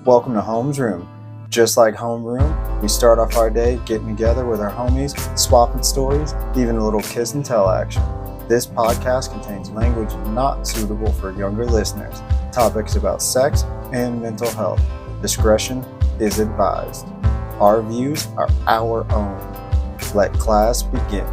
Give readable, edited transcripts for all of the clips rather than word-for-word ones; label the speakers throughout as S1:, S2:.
S1: Welcome to Home's Room. Just like Homeroom, we start off our day getting together with our homies, swapping stories, even a little kiss and tell action. This podcast contains language not suitable for younger listeners, topics about sex and mental health. Discretion is advised. Our views are our own. Let class begin.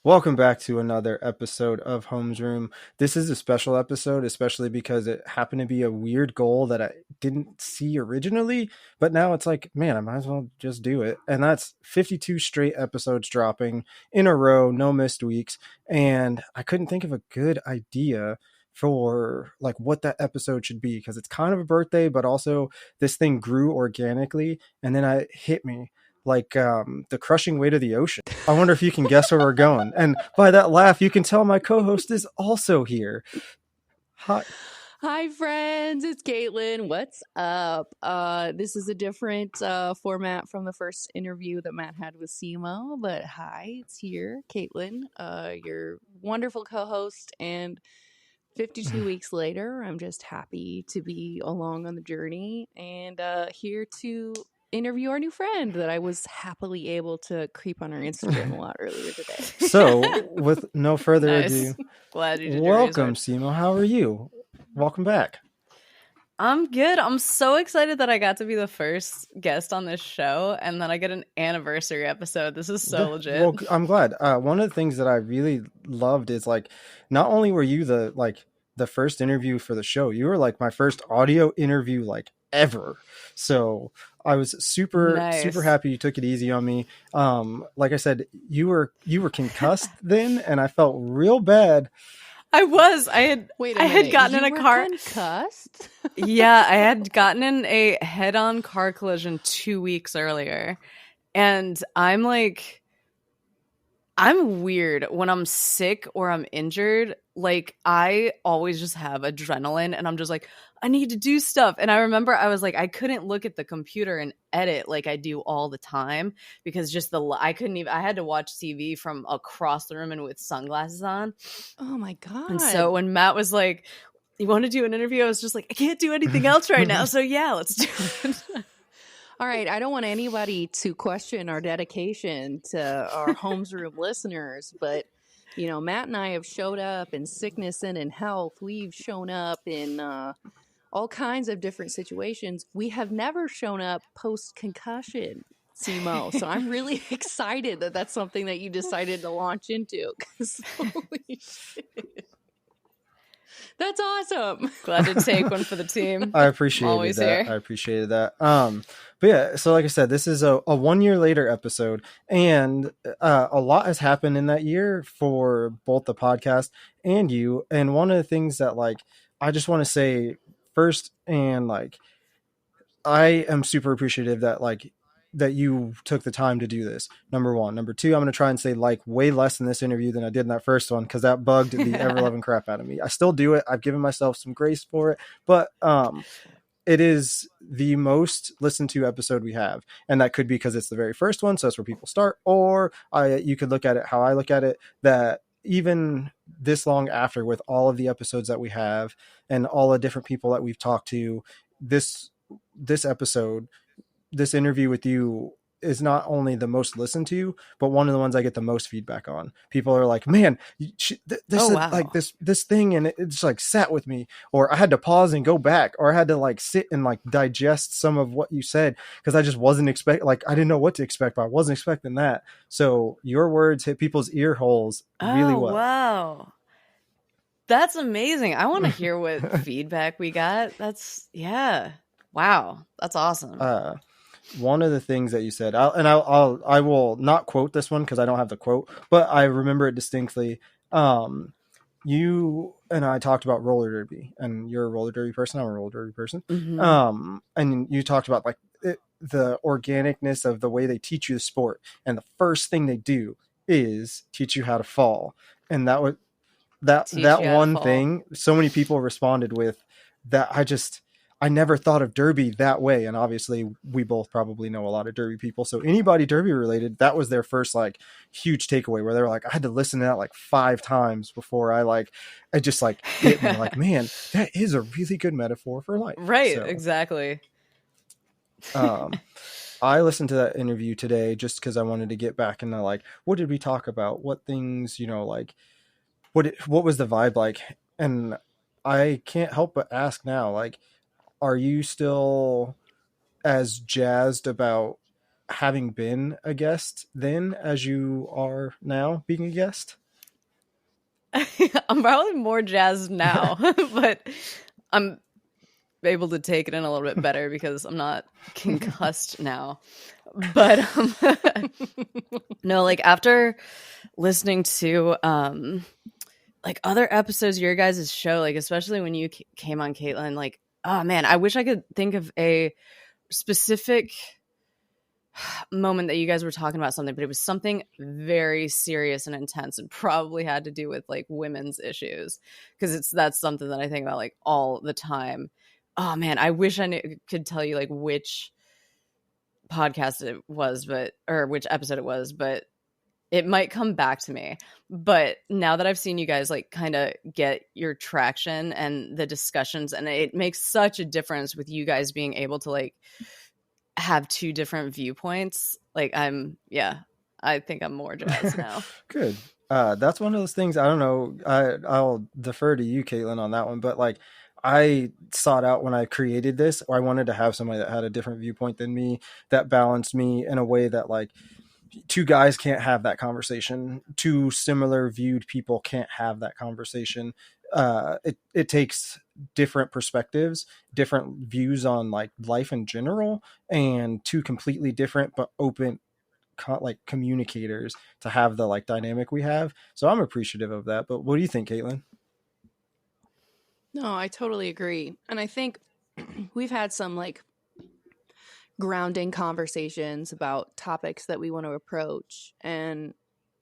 S1: Welcome back to another episode of Home's Room. This is a special episode, especially because it happened to be a weird goal that I didn't see originally, but now it's like, man, I might as well just do it. And that's 52 straight episodes dropping in a row, no missed weeks. And I couldn't think of a good idea for like what that episode should be, because it's kind of a birthday, but also this thing grew organically. And then it hit me like the crushing weight of the ocean. I wonder if you can guess where we're going. And by that laugh, you can tell my co-host is also here.
S2: Hi, friends. It's Caitlin. What's up? This is a different format from the first interview that Matt had with Seamo. But hi, it's here, Caitlin, your wonderful co-host. And 52 weeks later, I'm just happy to be along on the journey and here to interview our new friend that I was happily able to creep on her Instagram a lot earlier today.
S1: So, with no further ado,
S2: Glad you did.
S1: Welcome, Seamo. How are you? Welcome back.
S3: I'm good. I'm so excited that I got to be the first guest on this show and that I get an anniversary episode. This is so legit.
S1: Well, I'm glad. One of the things that I really loved is like, not only were you the first interview for the show, you were like my first audio interview like ever. So I was super happy you took it easy on me. Like I said, you were concussed then, and I felt real bad.
S3: I had gotten in a car.
S2: Concussed?
S3: Yeah, I had gotten in a head-on car collision 2 weeks earlier, and I'm weird when I'm sick or I'm injured. Like, I always just have adrenaline and I'm just like, I need to do stuff. And I remember I was like, I couldn't look at the computer and edit like I do all the time because I had to watch TV from across the room and with sunglasses on.
S2: Oh my God.
S3: And so when Matt was like, you want to do an interview? I was just like, I can't do anything else right now. So yeah, let's do it.
S2: All right, I don't want anybody to question our dedication to our Home's Room listeners, but, you know, Matt and I have showed up in sickness and in health. We've shown up in all kinds of different situations. We have never shown up post-concussion, Seamo. So I'm really excited that that's something that you decided to launch into. 'Cause holy shit. That's awesome.
S3: Glad to take one for the team.
S1: I appreciated that. But yeah, so like I said, this is a 1 year later episode, and a lot has happened in that year for both the podcast and you. And one of the things that like I just want to say first, and like I am super appreciative that you took the time to do this. Number one. Number two, I'm going to try and say like way less in this interview than I did in that first one, because that bugged the ever-loving crap out of me. I still do it. I've given myself some grace for it, but it is the most listened to episode we have. And that could be because it's the very first one, so that's where people start. Or you could look at it how I look at it, that even this long after, with all of the episodes that we have and all the different people that we've talked to, this episode, this interview with you is not only the most listened to, but one of the ones I get the most feedback on. People are like, man, this thing, and it just like sat with me, or I had to pause and go back, or I had to like sit and like digest some of what you said, because I just wasn't I didn't know what to expect, but I wasn't expecting that. So your words hit people's ear holes really well.
S3: Wow. That's amazing. I want to hear what feedback we got. Wow. That's awesome.
S1: One of the things that you said, I will not quote this one because I don't have the quote, but I remember it distinctly. You and I talked about roller derby, and you're a roller derby person. I'm a roller derby person. Mm-hmm. And you talked about like the organicness of the way they teach you the sport, and the first thing they do is teach you how to fall. And that one thing, so many people responded with that. I never thought of Derby that way. And obviously we both probably know a lot of Derby people. So anybody Derby related, that was their first like huge takeaway where they're like, I had to listen to that like 5 times before it just like hit me like, man, that is a really good metaphor for life.
S3: Right.
S1: So,
S3: exactly.
S1: I listened to that interview today just because I wanted to get back into like, what did we talk about? What things, like what was the vibe like? And I can't help but ask now, like, are you still as jazzed about having been a guest then as you are now being a guest?
S3: I'm probably more jazzed now, but I'm able to take it in a little bit better because I'm not concussed now. But no, like after listening to like other episodes of your guys' show, like especially when you came on, Caitlin, like, oh man, I wish I could think of a specific moment that you guys were talking about something, but it was something very serious and intense and probably had to do with like women's issues, because that's something that I think about like all the time. Oh man, I wish I could tell you like which podcast it was, or which episode it was, but it might come back to me. But now that I've seen you guys like kind of get your traction and the discussions, and it makes such a difference with you guys being able to like have 2 different viewpoints. Like I think I'm more jazzed now.
S1: Good. That's one of those things. I don't know. I'll defer to you, Caitlin, on that one. But like, I sought out when I created this, or I wanted to have somebody that had a different viewpoint than me, that balanced me in a way that like 2 guys can't have that conversation. 2 similar viewed people can't have that conversation. It takes different perspectives, different views on like life in general, and 2 completely different but open like communicators to have the like dynamic we have. So I'm appreciative of that. But what do you think, Caitlin?
S2: No, I totally agree. And I think we've had some like grounding conversations about topics that we want to approach. And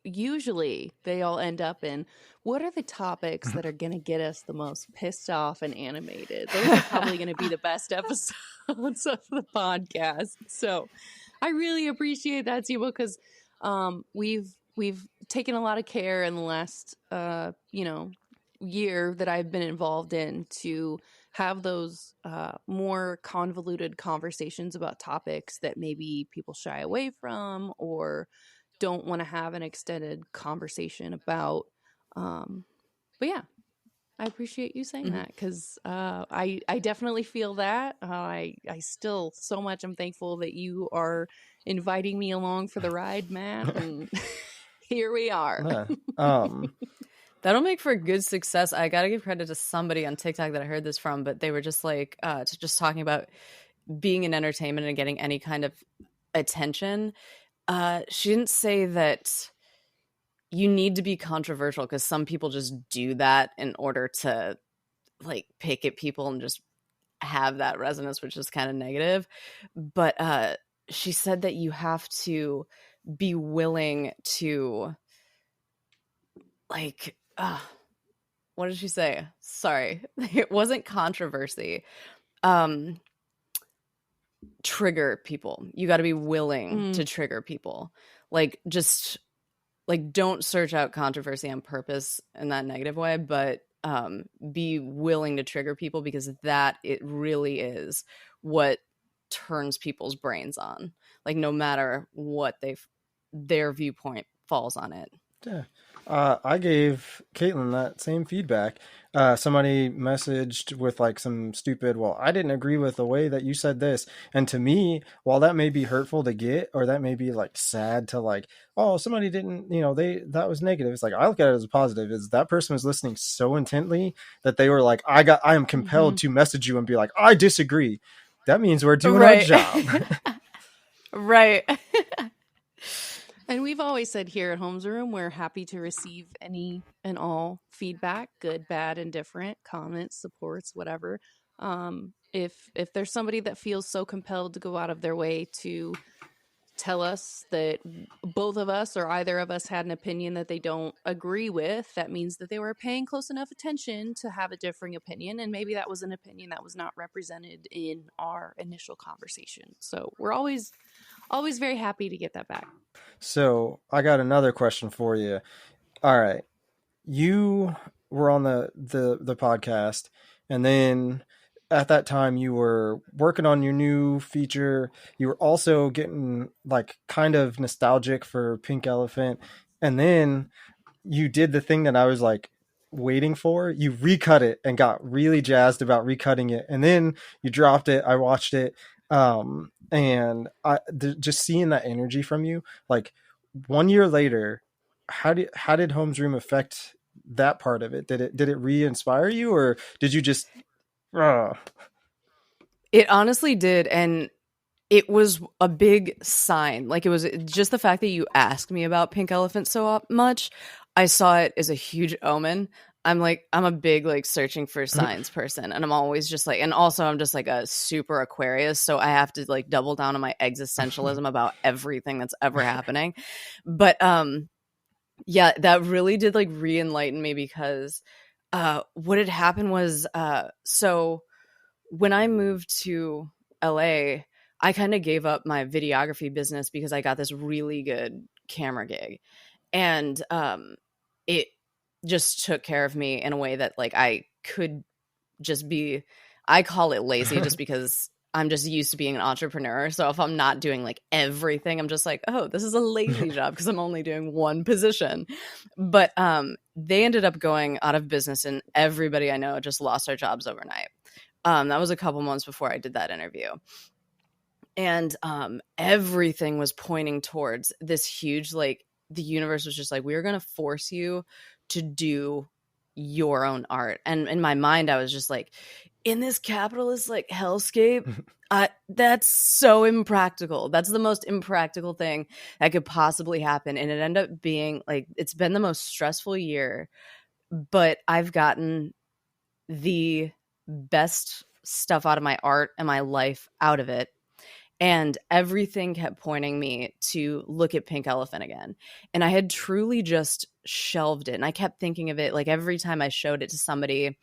S2: usually they all end up in, what are the topics that are going to get us the most pissed off and animated? Those are probably going to be the best episodes of the podcast. So I really appreciate that, Seamo, because we've taken a lot of care in the last year that I've been involved in to have those more convoluted conversations about topics that maybe people shy away from or don't want to have an extended conversation about. But yeah, I appreciate you saying that, because I definitely feel that. I still so much I'm thankful that you are inviting me along for the ride, Matt, and here we are.
S1: Yeah.
S3: That'll make for good success. I gotta give credit to somebody on TikTok that I heard this from, but they were just like just talking about being in entertainment and getting any kind of attention. She didn't say that you need to be controversial, because some people just do that in order to like pick at people and just have that resonance, which is kind of negative. But she said that you have to be willing to like what did she say? Sorry. It wasn't controversy. Trigger people. You got to be willing to trigger people. Like, just like, don't search out controversy on purpose in that negative way, but be willing to trigger people, because that it really is what turns people's brains on. Like, no matter what their viewpoint falls on it.
S1: Yeah. I gave Caitlin that same feedback. Somebody messaged with like some stupid, well, I didn't agree with the way that you said this. And to me, while that may be hurtful to get, or that may be like sad to like, oh, somebody didn't, that was negative. It's like, I look at it as a positive, is that person was listening so intently that they were like, I am compelled to message you and be like, I disagree. That means we're doing our job.
S3: Right.
S2: And we've always said here at Homes Room, we're happy to receive any and all feedback, good, bad, indifferent, comments, supports, whatever. If there's somebody that feels so compelled to go out of their way to tell us that both of us or either of us had an opinion that they don't agree with, that means that they were paying close enough attention to have a differing opinion. And maybe that was an opinion that was not represented in our initial conversation. So we're always very happy to get that back.
S1: So I got another question for you. All right. You were on the podcast, and then at that time you were working on your new feature. You were also getting like kind of nostalgic for Pink Elephant, and then you did the thing that I was like waiting for. You recut it and got really jazzed about recutting it, and then you dropped it. I watched it, and just seeing that energy from you, like 1 year later, how did Home's Room affect that part of it? Did it re-inspire you, or did you just
S3: It honestly did, and it was a big sign. Like, it was just the fact that you asked me about Pink Elephant so much. I saw it as a huge omen. I'm a big like searching for signs person, and I'm always just like, and also I'm just like a super Aquarius, so I have to like double down on my existentialism about everything that's ever happening. But yeah, that really did like re-enlighten me, because what had happened was so when I moved to LA, I kind of gave up my videography business because I got this really good camera gig, and it just took care of me in a way that like I could just be, I call it lazy just because I'm just used to being an entrepreneur. So if I'm not doing like everything, I'm just like, oh, this is a lazy job because I'm only doing one position. But they ended up going out of business, and everybody I know just lost their jobs overnight. That was a couple months before I did that interview. And everything was pointing towards this huge, like, the universe was just like, we're going to force you to do your own art. And in my mind, I was just like, in this capitalist like hellscape, that's so impractical. That's the most impractical thing that could possibly happen. And it ended up being like, it's been the most stressful year, but I've gotten the best stuff out of my art and my life out of it. And everything kept pointing me to look at Pink Elephant again. And I had truly just shelved it. And I kept thinking of it, like, every time I showed it to somebody,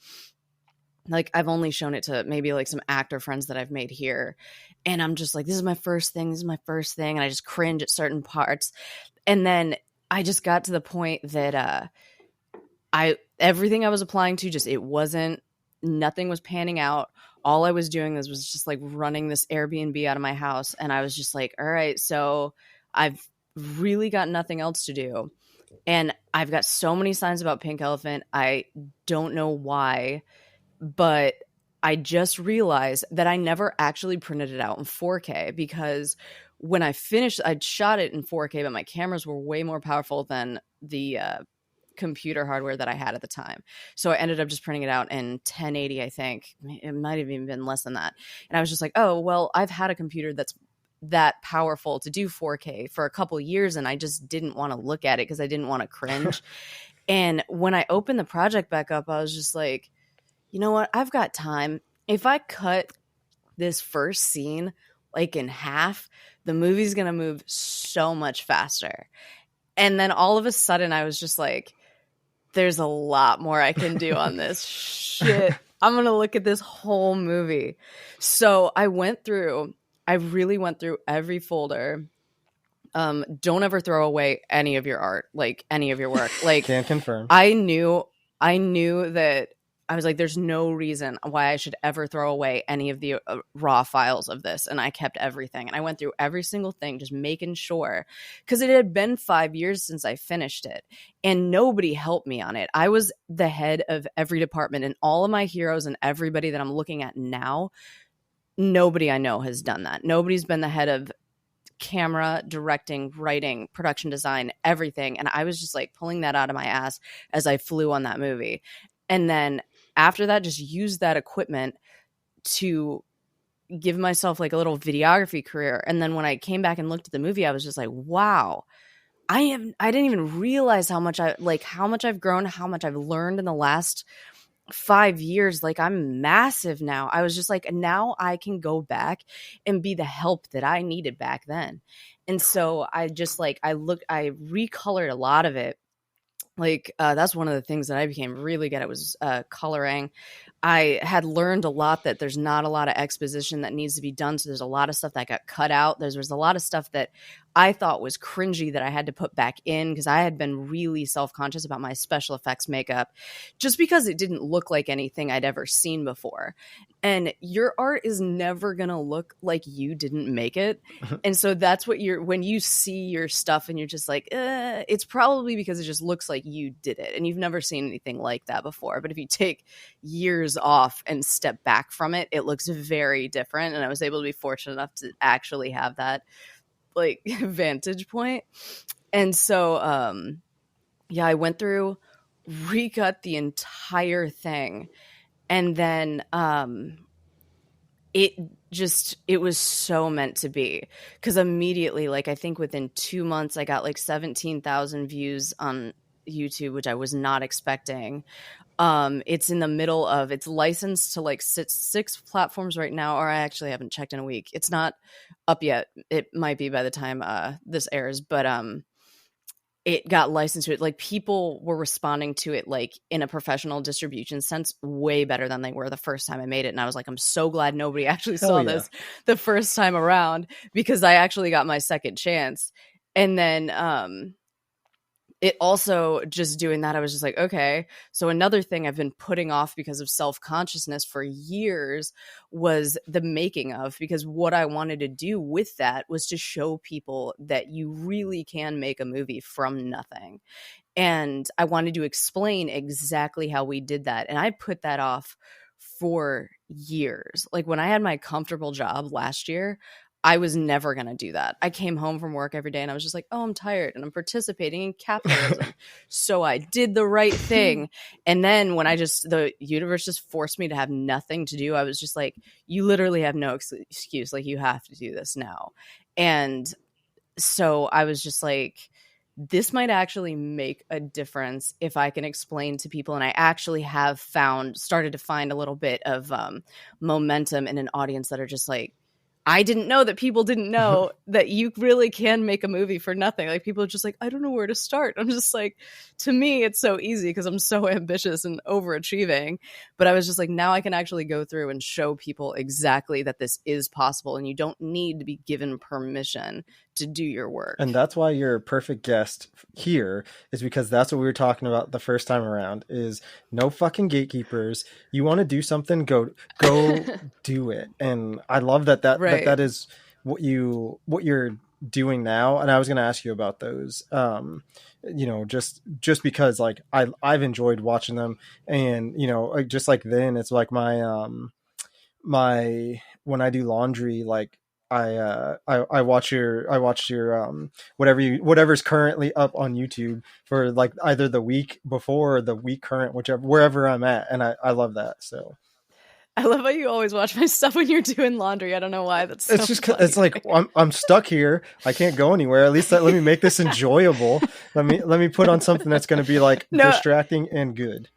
S3: like, I've only shown it to maybe like some actor friends that I've made here. And I'm just like, this is my first thing. This is my first thing. And I just cringe at certain parts. And then I just got to the point that everything I was applying to, just, it wasn't, nothing was panning out. All I was doing was just like running this Airbnb out of my house. And I was just like, all right, so I've really got nothing else to do. And I've got so many signs about Pink Elephant. I don't know why, but I just realized that I never actually printed it out in 4K, because when I finished, I'd shot it in 4K, but my cameras were way more powerful than the computer hardware that I had at the time. So I ended up just printing it out in 1080, I think. It might have even been less than that. And I was just like, oh, well, I've had a computer that's that powerful to do 4K for a couple years, and I just didn't want to look at it because I didn't want to cringe. And when I opened the project back up, I was just like, you know what? I've got time. If I cut this first scene like in half, the movie's going to move so much faster. And then all of a sudden I was just like, there's a lot more I can do on this. Shit. I'm going to look at this whole movie. So I really went through every folder. Don't ever throw away any of your art, like any of your work. Like,
S1: can confirm.
S3: I knew that I was like, there's no reason why I should ever throw away any of the raw files of this. And I kept everything. And I went through every single thing, just making sure, because it had been 5 years since I finished it. And nobody helped me on it. I was the head of every department, and all of my heroes and everybody that I'm looking at now, nobody I know has done that. Nobody's been the head of camera, directing, writing, production design, everything. And I was just like pulling that out of my ass as I flew on that movie. And then after that, just use that equipment to give myself like a little videography career. And then when I came back and looked at the movie, I was just like, wow, I didn't even realize how much I've grown, how much I've learned in the last 5 years. Like, I'm massive now. I was just like, now I can go back and be the help that I needed back then. And so I just like, I recolored a lot of it. Like, that's one of the things that I became really good at was coloring. I had learned a lot that there's not a lot of exposition that needs to be done. So there's a lot of stuff that got cut out. There was a lot of stuff that I thought was cringy that I had to put back in because I had been really self-conscious about my special effects makeup just because it didn't look like anything I'd ever seen before. And your art is never going to look like you didn't make it. And so that's what when you see your stuff and you're just like, it's probably because it just looks like you did it. And you've never seen anything like that before. But if you take years off and step back from it, it looks very different. And I was able to be fortunate enough to actually have that like vantage point. And so, yeah, I went through, recut the entire thing. And then, it was so meant to be because immediately, like, I think within 2 months, I got like 17,000 views on YouTube, which I was not expecting. It's in the middle of, it's licensed to like six platforms right now, or I actually haven't checked in a week. It's not up yet. It might be by the time this airs, but it got licensed to it. Like, people were responding to it like in a professional distribution sense way better than they were the first time I made it. And I was like, I'm so glad nobody actually saw this the first time around, because I actually got my second chance. And then it also, just doing that, I was just like, okay. So another thing I've been putting off because of self-consciousness for years was the making of, because what I wanted to do with that was to show people that you really can make a movie from nothing. And I wanted to explain exactly how we did that. And I put that off for years. Like, when I had my comfortable job last year, I was never going to do that. I came home from work every day and I was just like, oh, I'm tired and I'm participating in capitalism. So I did the right thing. And then when the universe just forced me to have nothing to do, I was just like, you literally have no excuse. Like, you have to do this now. And so I was just like, this might actually make a difference if I can explain to people. And I actually have started to find a little bit of momentum in an audience that are just like, I didn't know that people didn't know that you really can make a movie for nothing. Like, people are just like, I don't know where to start. I'm just like, to me, it's so easy because I'm so ambitious and overachieving. But I was just like, now I can actually go through and show people exactly that this is possible. And you don't need to be given permission to do your work.
S1: And that's why you're a perfect guest here, is because that's what we were talking about the first time around, is no fucking gatekeepers. You want to do something, go do it. And I love that that is what you're doing now. And I was going to ask you about those, just because like I've enjoyed watching them, and, just like then it's like my when I do laundry, like, I watch your whatever's currently up on YouTube for like either the week before or the week current, wherever I'm at, and I love that. So
S3: I love how you always watch my stuff when you're doing laundry. I don't know why. It's just
S1: funny. It's like I'm stuck here. I can't go anywhere. At least let me make this enjoyable. Let me put on something that's going to be like distracting and good.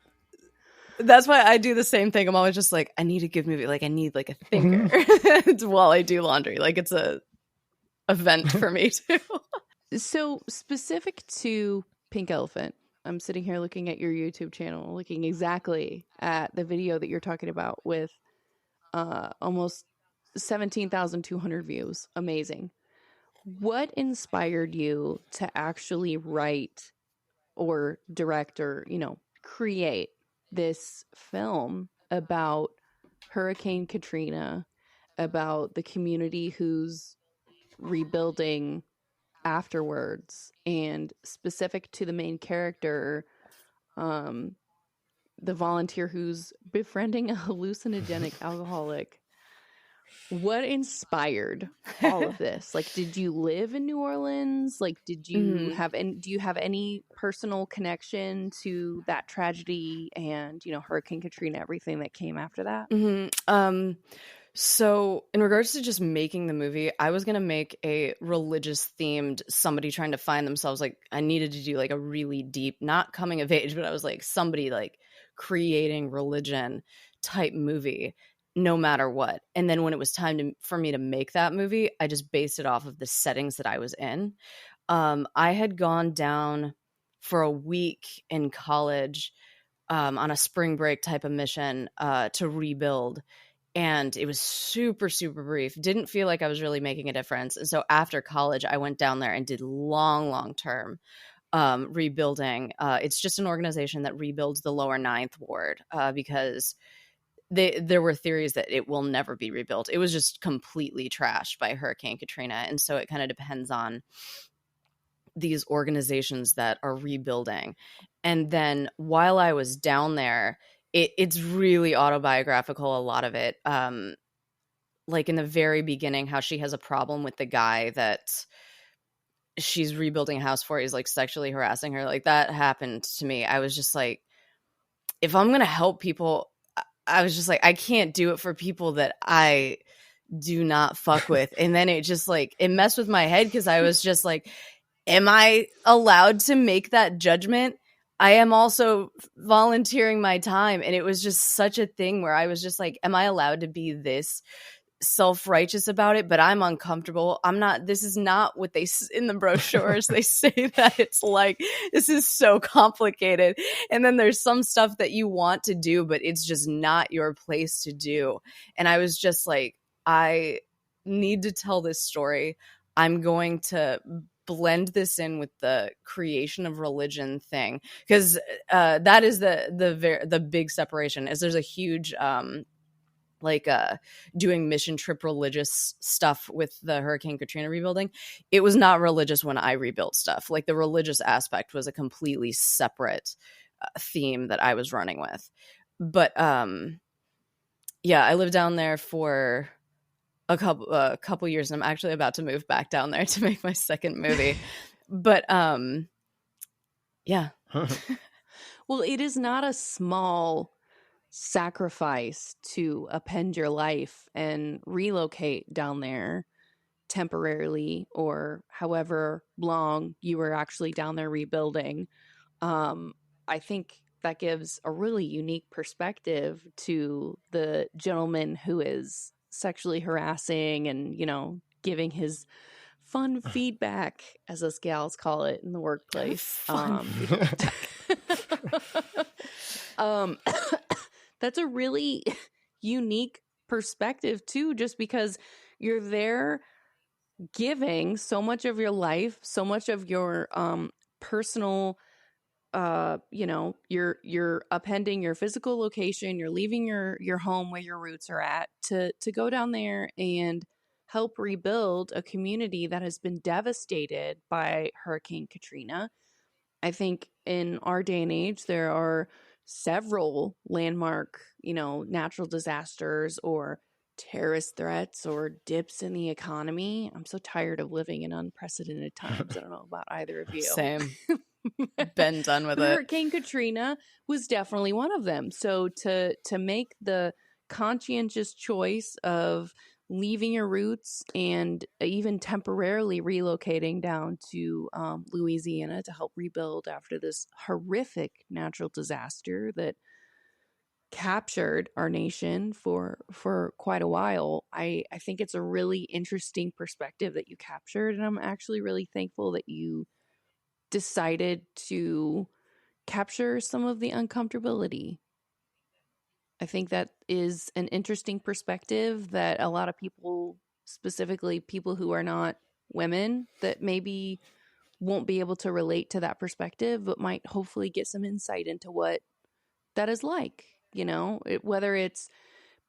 S3: That's why I do the same thing. I'm always just like, I need a good movie. Like, I need like a thinker while I do laundry. Like, it's a event for me too.
S2: So specific to Pink Elephant, I'm sitting here looking at your YouTube channel, looking exactly at the video that you're talking about with almost 17,200 views. Amazing. What inspired you to actually write or direct or, create this film about Hurricane Katrina, about the community who's rebuilding afterwards, and specific to the main character, the volunteer who's befriending a hallucinogenic alcoholic? What inspired all of this? Like, did you live in New Orleans? Like, did you do you have any personal connection to that tragedy and, Hurricane Katrina, everything that came after that?
S3: So in regards to just making the movie, I was going to make a religious themed, somebody trying to find themselves. Like, I needed to do like a really deep, not coming of age, but I was like somebody like creating religion type movie. no matter what. And then when it was time for me to make that movie, I just based it off of the settings that I was in. I had gone down for a week in college on a spring break type of mission to rebuild. And it was super, super brief. Didn't feel like I was really making a difference. And so after college, I went down there and did long term rebuilding. It's just an organization that rebuilds the lower Ninth Ward because there were theories that it will never be rebuilt. It was just completely trashed by Hurricane Katrina. And so it kind of depends on these organizations that are rebuilding. And then while I was down there, it's really autobiographical, a lot of it. Like in the very beginning, how she has a problem with the guy that she's rebuilding a house for. He's like sexually harassing her. Like that happened to me. I was just like, if I'm going to help people, I was just like, I can't do it for people that I do not fuck with. And then it just like, it messed with my head because I was just like, am I allowed to make that judgment? I am also volunteering my time. And it was just such a thing where I was just like, am I allowed to be this self-righteous about it? But I'm uncomfortable. I'm not, this is not what they, in the brochures, they say that it's like, this is so complicated. And then there's some stuff that you want to do, but it's just not your place to do. And I was just like, I need to tell this story. I'm going to blend this in with the creation of religion thing, because that is the big separation. Is there's a huge doing mission trip religious stuff with the Hurricane Katrina rebuilding. It was not religious when I rebuilt stuff. Like the religious aspect was a completely separate theme that I was running with. But yeah, I lived down there for a couple years, and I'm actually about to move back down there to make my second movie. But yeah.
S2: Well, it is not a small sacrifice to append your life and relocate down there temporarily or however long you were actually down there rebuilding. I think that gives a really unique perspective to the gentleman who is sexually harassing and, you know, giving his fun feedback, as us gals call it in the workplace.
S3: Fun
S2: That's a really unique perspective too, just because you're there giving so much of your life, so much of your personal you know, you're appending your physical location, you're leaving your home where your roots are at to go down there and help rebuild a community that has been devastated by Hurricane Katrina. I think in our day and age, there are several landmark, you know, natural disasters or terrorist threats or dips in the economy. I'm so tired of living in unprecedented times. I don't know about either of you.
S3: Same. Been done with it.
S2: Hurricane Katrina was definitely one of them. So to make the conscientious choice of leaving your roots and even temporarily relocating down to Louisiana to help rebuild after this horrific natural disaster that captured our nation for quite a while. I think it's a really interesting perspective that you captured, and I'm actually really thankful that you decided to capture some of the uncomfortability. I think that is an interesting perspective that a lot of people, specifically people who are not women, that maybe won't be able to relate to that perspective, but might hopefully get some insight into what that is like, you know, whether it's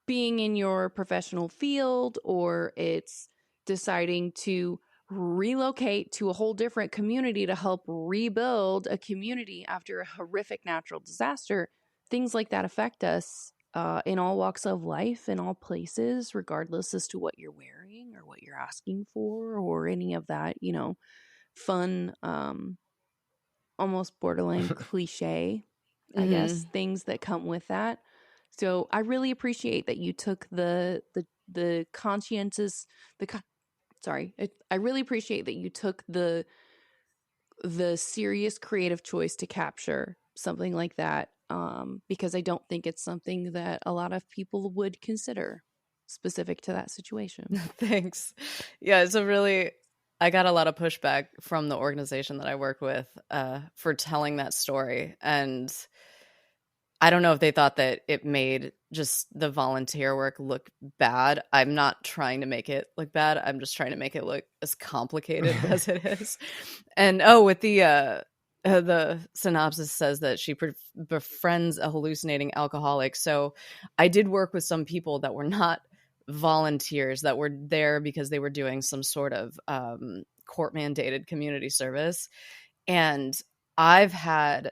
S2: being in your professional field or it's deciding to relocate to a whole different community to help rebuild a community after a horrific natural disaster. Things like that affect us in all walks of life, in all places, regardless as to what you're wearing or what you're asking for or any of that, you know, fun, almost borderline cliche, I guess, things that come with that. So I really appreciate that you took the conscientious, I really appreciate that you took the serious creative choice to capture something like that. because I don't think it's something that a lot of people would consider specific to that situation.
S3: Thanks. Yeah, I got a lot of pushback from the organization that I work with for telling that story. And I don't know if they thought that it made just the volunteer work look bad. I'm not trying to make it look bad. I'm just trying to make it look as complicated as it is. And with the synopsis says that she befriends a hallucinating alcoholic. So I did work with some people that were not volunteers, that were there because they were doing some sort of court mandated community service. And I've had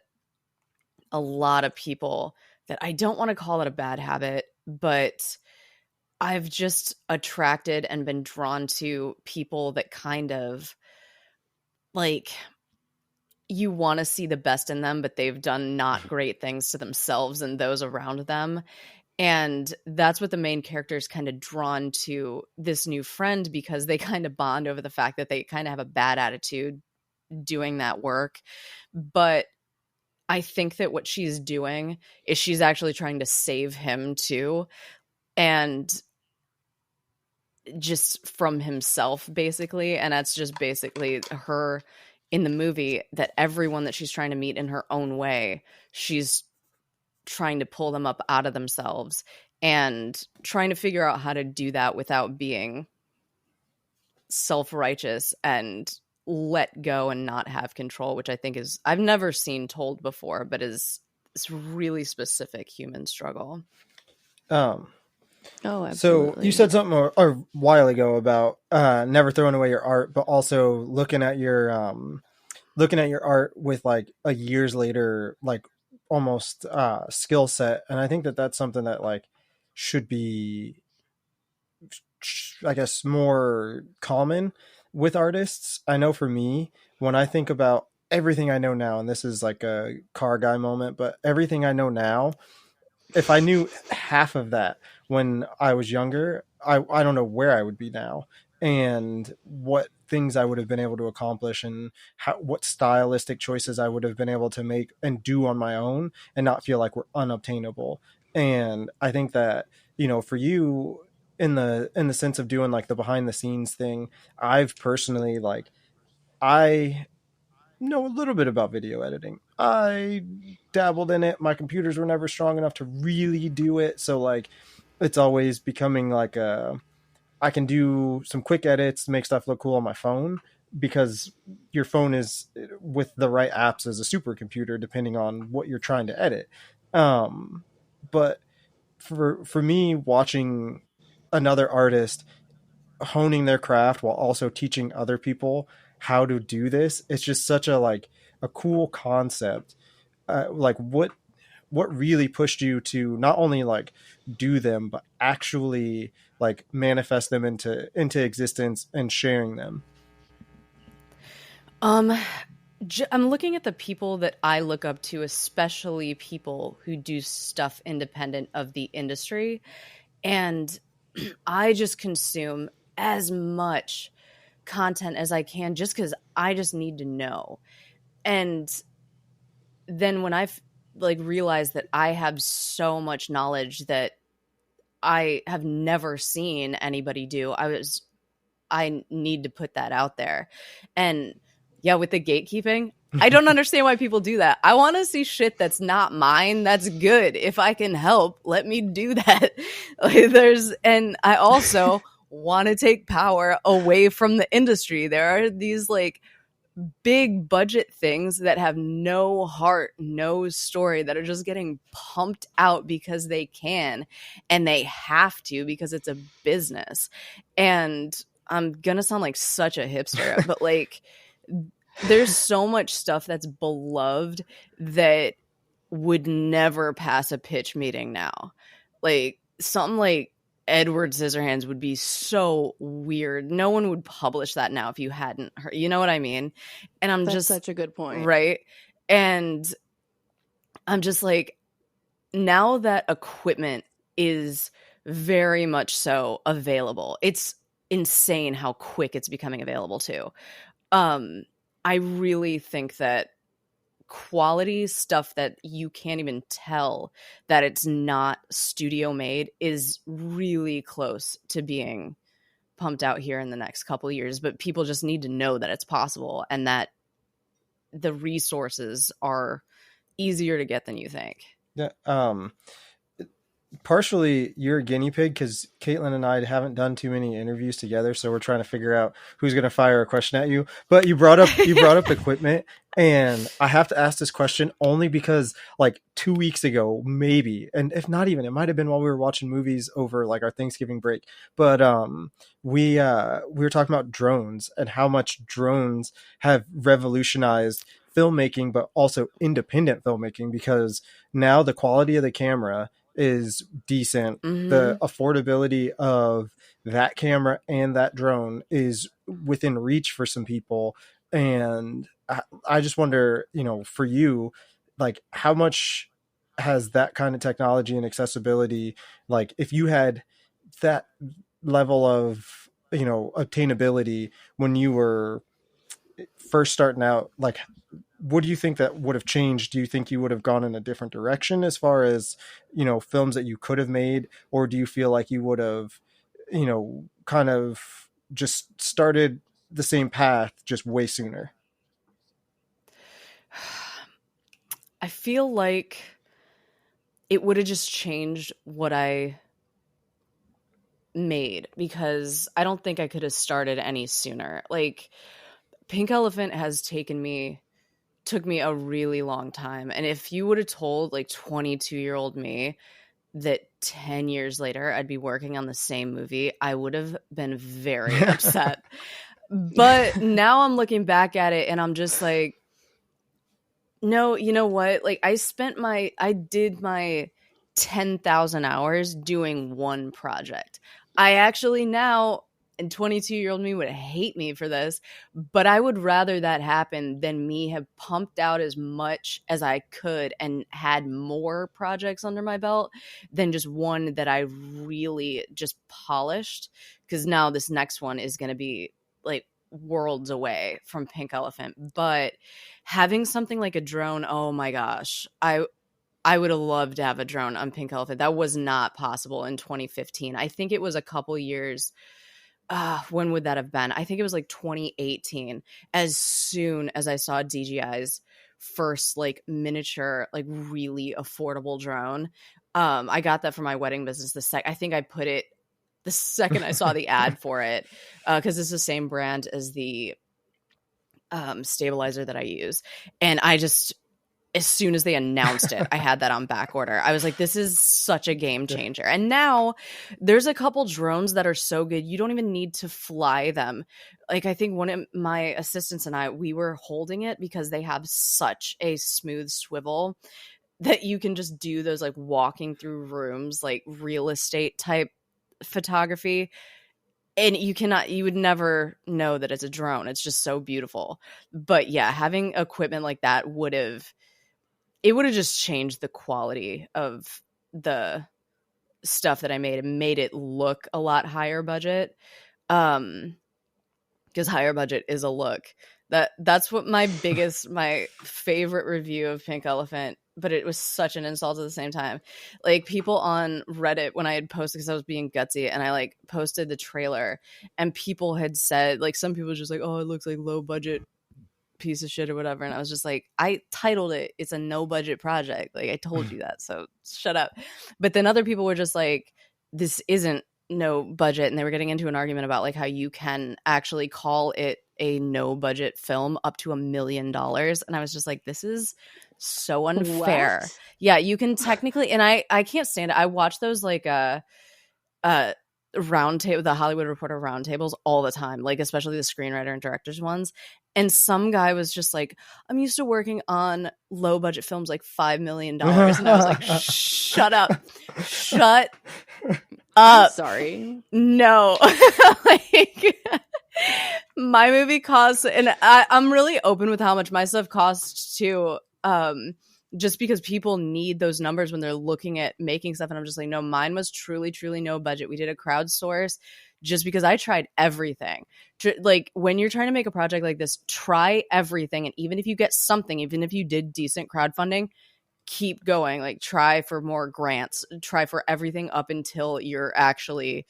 S3: a lot of people that I don't want to call it a bad habit, but I've just attracted and been drawn to people that kind of like, you want to see the best in them, but they've done not great things to themselves and those around them. And that's what the main character is kind of drawn to this new friend, because they kind of bond over the fact that they kind of have a bad attitude doing that work. But I think that what she's doing is she's actually trying to save him too. And just from himself, basically. And that's just basically her in the movie, that everyone that she's trying to meet in her own way, she's trying to pull them up out of themselves and trying to figure out how to do that without being self-righteous and let go and not have control, which I think is, I've never seen told before, but is this really specific human struggle.
S2: Oh, absolutely.
S1: So you said something a while ago about never throwing away your art, but also looking at your art with like a years later, like almost skill set. And I think that that's something that like should be, I guess, more common with artists. I know for me, when I think about everything I know now, and this is like a car guy moment, but everything I know now, if I knew half of that when I was younger, I don't know where I would be now and what things I would have been able to accomplish and what stylistic choices I would have been able to make and do on my own and not feel like we're unobtainable. And I think that, for you, in the sense of doing like the behind the scenes thing, I've personally I know a little bit about video editing. I dabbled in it. My computers were never strong enough to really do it. So like it's always becoming like I can do some quick edits, make stuff look cool on my phone, because your phone is, with the right apps, as a supercomputer, depending on what you're trying to edit. But for me, watching another artist honing their craft while also teaching other people how to do this, it's just such a cool concept. What really pushed you to not only like do them, but actually like manifest them into existence and sharing them?
S3: I'm looking at the people that I look up to, especially people who do stuff independent of the industry. And I just consume as much content as I can just because I just need to know. And then when I've realized that I have so much knowledge that I have never seen anybody do, I need to put that out there. And yeah, with the gatekeeping, I don't understand why people do that. I want to see shit that's not mine. That's good. If I can help, let me do that. And I also want to take power away from the industry. There are these big budget things that have no heart, no story, that are just getting pumped out because they can, and they have to because it's a business. And I'm gonna sound like such a hipster, but there's so much stuff that's beloved that would never pass a pitch meeting now. Something like Edward Scissorhands would be so weird. No one would publish that now if you hadn't heard. You know what I mean? And
S2: That's such a good point.
S3: Right? And I'm just now that equipment is very much so available. It's insane how quick it's becoming available too. I really think that quality stuff that you can't even tell that it's not studio made is really close to being pumped out here in the next couple of years. But people just need to know that it's possible and that the resources are easier to get than you think.
S1: Yeah. Partially you're a guinea pig because Caitlin and I haven't done too many interviews together, so we're trying to figure out who's going to fire a question at you. But you brought up equipment, and I have to ask this question only because like 2 weeks ago, maybe, and if not even, it might have been while we were watching movies over like our Thanksgiving break. But we were talking about drones and how much drones have revolutionized filmmaking, but also independent filmmaking, because now the quality of the camera is decent.
S3: Mm-hmm.
S1: The affordability of that camera and that drone is within reach for some people. And I just wonder, you know, for you, like how much has that kind of technology and accessibility, like if you had that level of, you know, obtainability when you were first starting out, like what do you think that would have changed? Do you think you would have gone in a different direction as far as, you know, films that you could have made? Or do you feel like you would have, you know, kind of just started the same path, just way sooner?
S3: I feel like it would have just changed what I made, because I don't think I could have started any sooner. Like Pink Elephant took me a really long time. And if you would have told like 22-year-old me that 10 years later I'd be working on the same movie, I would have been very upset. But now I'm looking back at it and I'm just like, no, you know what? Like I did my 10,000 hours doing one project. I actually now, and 22-year-old me would hate me for this, but I would rather that happen than me have pumped out as much as I could and had more projects under my belt than just one that I really just polished. Because now this next one is going to be like worlds away from Pink Elephant. But having something like a drone, oh my gosh, I would have loved to have a drone on Pink Elephant. That was not possible in 2015. I think it was a couple years. When would that have been? I think it was like 2018. As soon as I saw DJI's first like miniature, like really affordable drone, I got that for my wedding business. I think I put it the second I saw the ad for it, because it's the same brand as the stabilizer that I use, and I just, as soon as they announced it, I had that on back order. I was like, this is such a game changer. And now there's a couple drones that are so good, you don't even need to fly them. Like I think one of my assistants and I, we were holding it because they have such a smooth swivel that you can just do those like walking through rooms, like real estate type photography. And you would never know that it's a drone. It's just so beautiful. But yeah, having equipment like that would have just changed the quality of the stuff that I made. It made it look a lot higher budget. Because higher budget is a look. That's what my favorite review of Pink Elephant, but it was such an insult at the same time. Like people on Reddit, when I had posted, because I was being gutsy, and I like posted the trailer, and people had said, like some people were just like, oh, it looks like low budget piece of shit or whatever. And I was just like, I titled it, it's a no budget project. Like I told you that, so shut up. But then other people were just like, this isn't no budget. And they were getting into an argument about like how you can actually call it a no budget film up to $1 million. And I was just like, this is so unfair.
S2: What?
S3: Yeah, you can technically, and I can't stand it. I watch those like roundtable, the Hollywood Reporter roundtables all the time, like especially the screenwriter and directors ones. And some guy was just like, I'm used to working on low budget films like $5 million. And I was like, shut up. Shut up.
S2: I'm sorry.
S3: No. Like, my movie costs, and I'm really open with how much my stuff costs too. Just because people need those numbers when they're looking at making stuff. And I'm just like, no, mine was truly, truly no budget. We did a crowdsource just because I tried everything. Like when you're trying to make a project like this, try everything. And even if you get something, even if you did decent crowdfunding, keep going. Like try for more grants, try for everything up until you're actually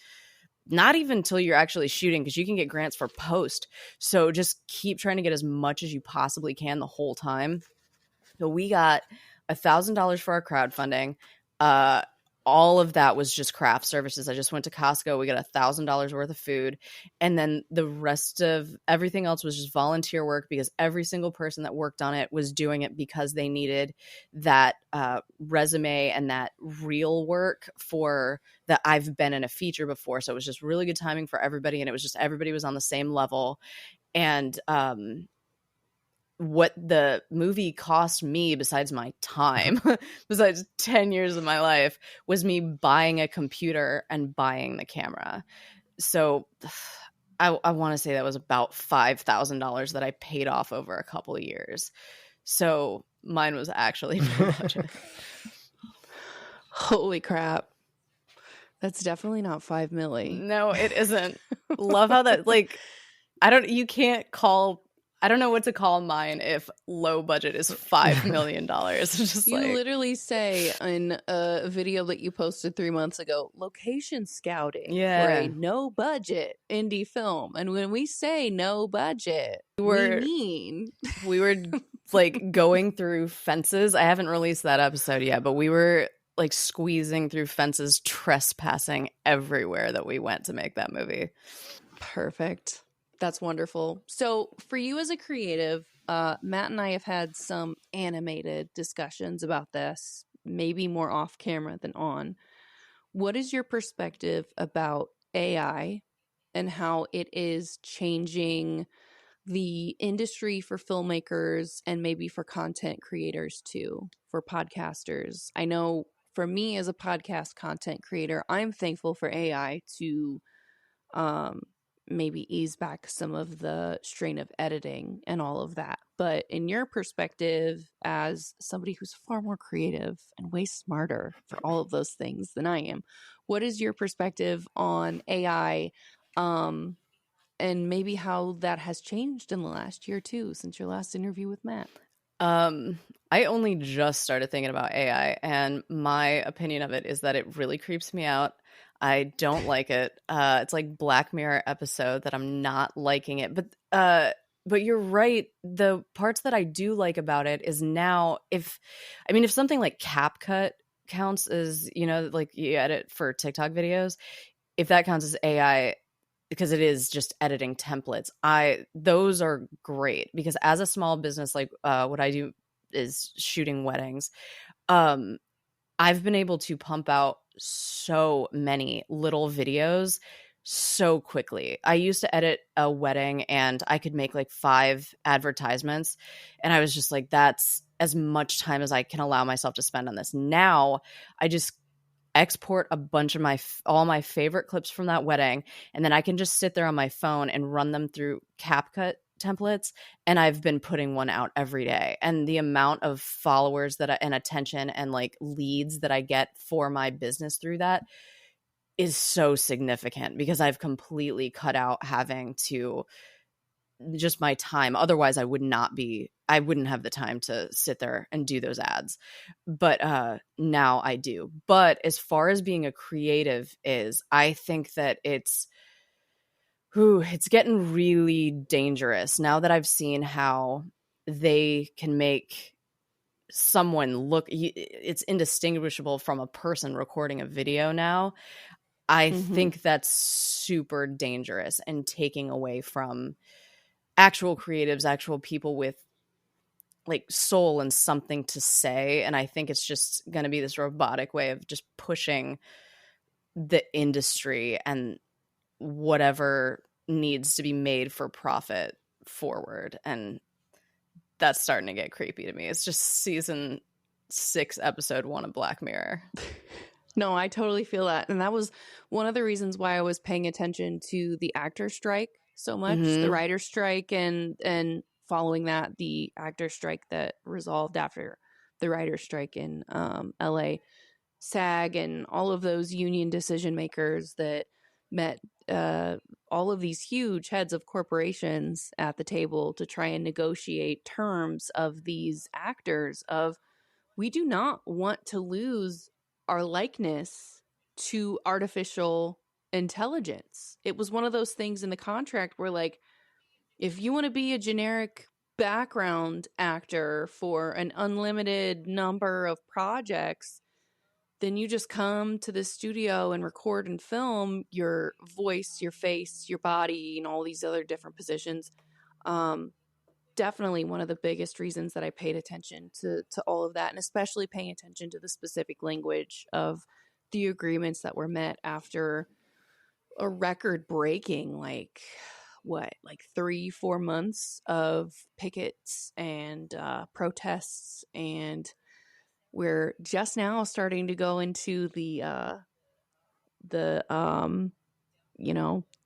S3: not even until you're actually shooting, because you can get grants for post. So just keep trying to get as much as you possibly can the whole time. So we got $1,000 for our crowdfunding. All of that was just craft services. I just went to Costco. We got $1,000 worth of food. And then the rest of everything else was just volunteer work, because every single person that worked on it was doing it because they needed that resume and that real work for that. I've been in a feature before. So it was just really good timing for everybody. And it was just everybody was on the same level. And what the movie cost me, besides my time, besides 10 years of my life, was me buying a computer and buying the camera. So I want to say that was about $5,000 that I paid off over a couple of years. So mine was actually no budget.
S2: Holy crap. That's definitely not $5 million.
S3: No, it isn't. Love how that, like, I don't know what to call mine if low budget is $5 million. Just
S2: you literally say in a video that you posted 3 months ago, location scouting for a no budget indie film. And when we say no budget, we
S3: were like going through fences. I haven't released that episode yet, but we were like squeezing through fences, trespassing everywhere that we went to make that movie.
S2: Perfect. That's wonderful. So for you as a creative, Matt and I have had some animated discussions about this, maybe more off camera than on. What is your perspective about AI and how it is changing the industry for filmmakers and maybe for content creators too, for podcasters? I know for me as a podcast content creator, I'm thankful for AI to maybe ease back some of the strain of editing and all of that. But in your perspective, as somebody who's far more creative and way smarter for all of those things than I am, what is your perspective on AI and maybe how that has changed in the last year too, since your last interview with Matt?
S3: I only just started thinking about AI, and my opinion of it is that it really creeps me out. I don't like it. It's like Black Mirror episode that I'm not liking it. But you're right. The parts that I do like about it is now if something like CapCut counts as, like you edit for TikTok videos, if that counts as AI, because it is just editing templates, those are great, because as a small business, like what I do is shooting weddings. I've been able to pump out so many little videos so quickly. I used to edit a wedding and I could make like 5 advertisements. And I was just like, that's as much time as I can allow myself to spend on this. Now I just export a bunch of all my favorite clips from that wedding. And then I can just sit there on my phone and run them through CapCut templates, and I've been putting one out every day. And the amount of followers and attention and like leads that I get for my business through that is so significant, because I've completely cut out having to just my time. Otherwise I wouldn't have the time to sit there and do those ads. But now I do. But as far as being a creative I think that it's getting really dangerous now that I've seen how they can make someone look, it's indistinguishable from a person recording a video now. I think that's super dangerous and taking away from actual creatives, actual people with like soul and something to say. And I think it's just going to be this robotic way of just pushing the industry and whatever needs to be made for profit forward. And that's starting to get creepy to me. It's just season 6, episode 1 of Black Mirror.
S2: No, I totally feel that. And that was one of the reasons why I was paying attention to the actor strike so much, the writer's strike, and following that, the actor strike that resolved after the writer's strike in LA, SAG, and all of those union decision makers that met all of these huge heads of corporations at the table to try and negotiate terms of these actors of, we do not want to lose our likeness to artificial intelligence. It was one of those things in the contract where, like, if you want to be a generic background actor for an unlimited number of projects, then you just come to the studio and record and film your voice, your face, your body, and all these other different positions. Definitely one of the biggest reasons that I paid attention to all of that, and especially paying attention to the specific language of the agreements that were met after a record breaking, like 3-4 months of pickets and protests, and we're just now starting to go into the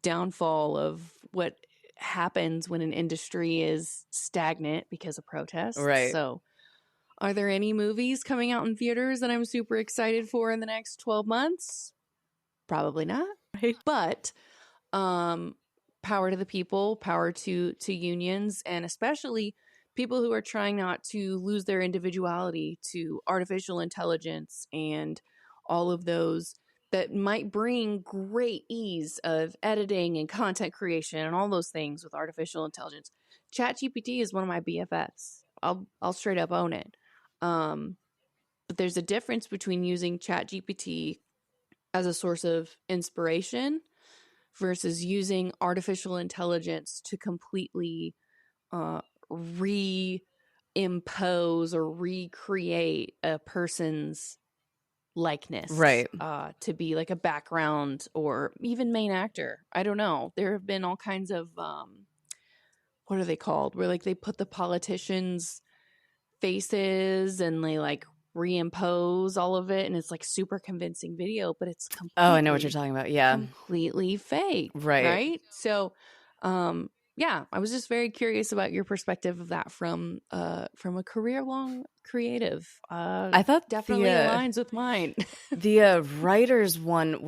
S2: downfall of what happens when an industry is stagnant because of protests.
S3: Right.
S2: So are there any movies coming out in theaters that I'm super excited for in the next 12 months? Probably not.
S3: Right.
S2: But power to the people, power to unions, and especially people who are trying not to lose their individuality to artificial intelligence and all of those that might bring great ease of editing and content creation and all those things with artificial intelligence. ChatGPT is one of my BFFs. I'll straight up own it. But there's a difference between using ChatGPT as a source of inspiration versus using artificial intelligence to completely reimpose or recreate a person's likeness,
S3: right?
S2: To be like a background or even main actor. I don't know. There have been all kinds of what are they called? Where like they put the politicians' faces and they like reimpose all of it, and it's like super convincing video, but it's completely,
S3: I know what you're talking about. Yeah,
S2: completely fake.
S3: Right.
S2: So yeah, I was just very curious about your perspective of that from a career-long creative.
S3: I thought
S2: definitely aligns with mine.
S3: The writer's one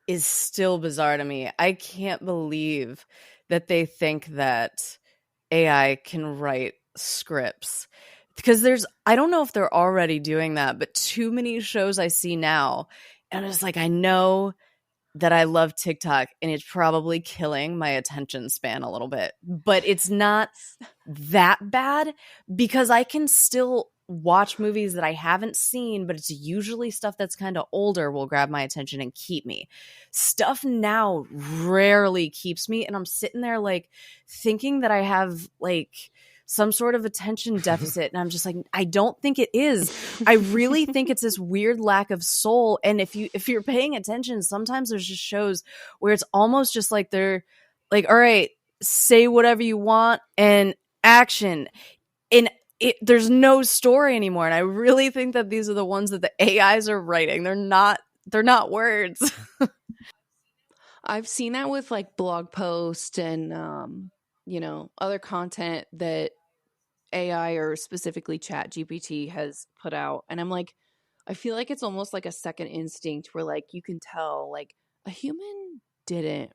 S3: is still bizarre to me. I can't believe that they think that AI can write scripts, because I don't know if they're already doing that, but too many shows I see now, and it's like, I know that I love TikTok and it's probably killing my attention span a little bit, but it's not that bad because I can still watch movies that I haven't seen, but it's usually stuff that's kind of older will grab my attention and keep me. Stuff now rarely keeps me, and I'm sitting there like thinking that I have like some sort of attention deficit, and I'm just like, I don't think it is. I really think it's this weird lack of soul. And if you're paying attention, sometimes there's just shows where it's almost just like they're like, all right, say whatever you want and action, and there's no story anymore. And I really think that these are the ones that the AIs are writing. They're not words.
S2: I've seen that with like blog posts and other content that AI or specifically ChatGPT has put out, and I'm like, I feel like it's almost like a second instinct where like you can tell like a human didn't